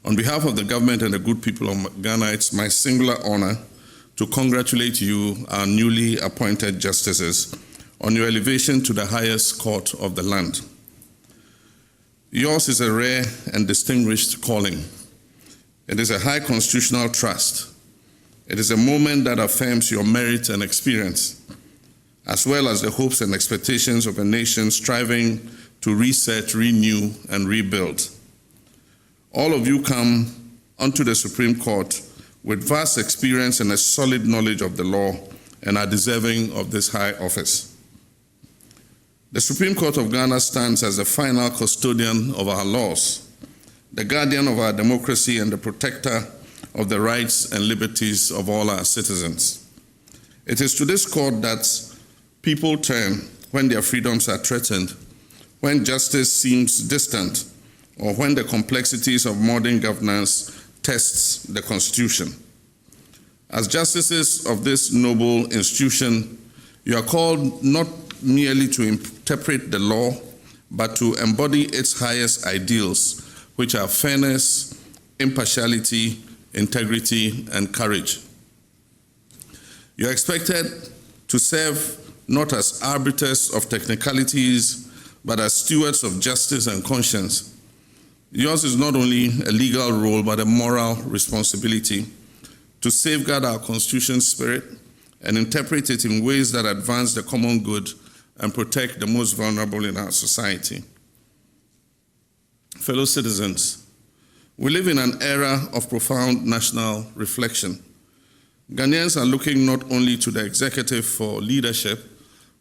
On behalf of the government and the good people of Ghana, it's my singular honor to congratulate you, our newly appointed justices, on your elevation to the highest court of the land. Yours is a rare and distinguished calling. It is a high constitutional trust. It is a moment that affirms your merit and experience, as well as the hopes and expectations of a nation striving to reset, renew, and rebuild. All of you come onto the Supreme Court with vast experience and a solid knowledge of the law and are deserving of this high office. The Supreme Court of Ghana stands as the final custodian of our laws, the guardian of our democracy and the protector of the rights and liberties of all our citizens. It is to this court that people turn when their freedoms are threatened, when justice seems distant, or when the complexities of modern governance tests the Constitution. As justices of this noble institution, you are called not merely to interpret the law, but to embody its highest ideals, which are fairness, impartiality, integrity, and courage. You are expected to serve not as arbiters of technicalities, but as stewards of justice and conscience. Yours is not only a legal role, but a moral responsibility to safeguard our Constitution's spirit and interpret it in ways that advance the common good and protect the most vulnerable in our society. Fellow citizens, we live in an era of profound national reflection. Ghanaians are looking not only to the executive for leadership,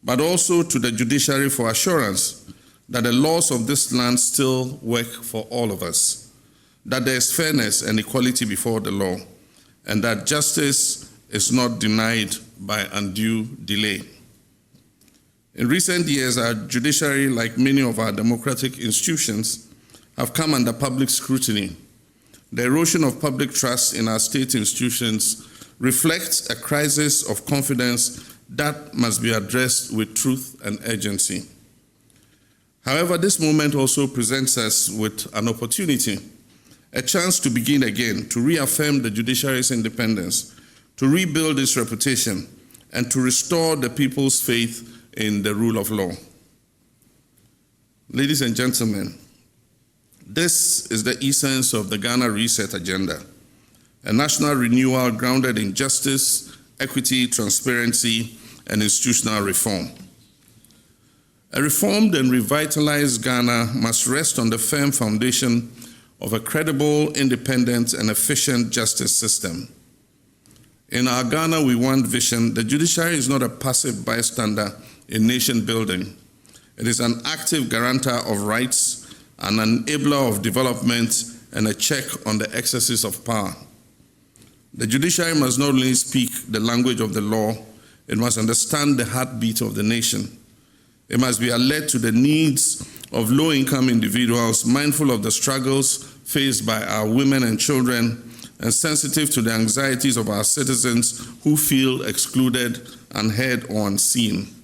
but also to the judiciary for assurance that the laws of this land still work for all of us, that there is fairness and equality before the law, and that justice is not denied by undue delay. In recent years, our judiciary, like many of our democratic institutions, have come under public scrutiny. The erosion of public trust in our state institutions reflects a crisis of confidence that must be addressed with truth and urgency. However, this moment also presents us with an opportunity, a chance to begin again, to reaffirm the judiciary's independence, to rebuild its reputation, and to restore the people's faith in the rule of law. Ladies and gentlemen, this is the essence of the Ghana Reset Agenda, a national renewal grounded in justice, equity, transparency, and institutional reform. A reformed and revitalized Ghana must rest on the firm foundation of a credible, independent, and efficient justice system. In our Ghana We Want vision, the judiciary is not a passive bystander in nation building. It is an active guarantor of rights, an enabler of development, and a check on the excesses of power. The judiciary must not only speak the language of the law, it must understand the heartbeat of the nation. It must be alert to the needs of low-income individuals, mindful of the struggles faced by our women and children, and sensitive to the anxieties of our citizens who feel excluded, unheard, or unseen.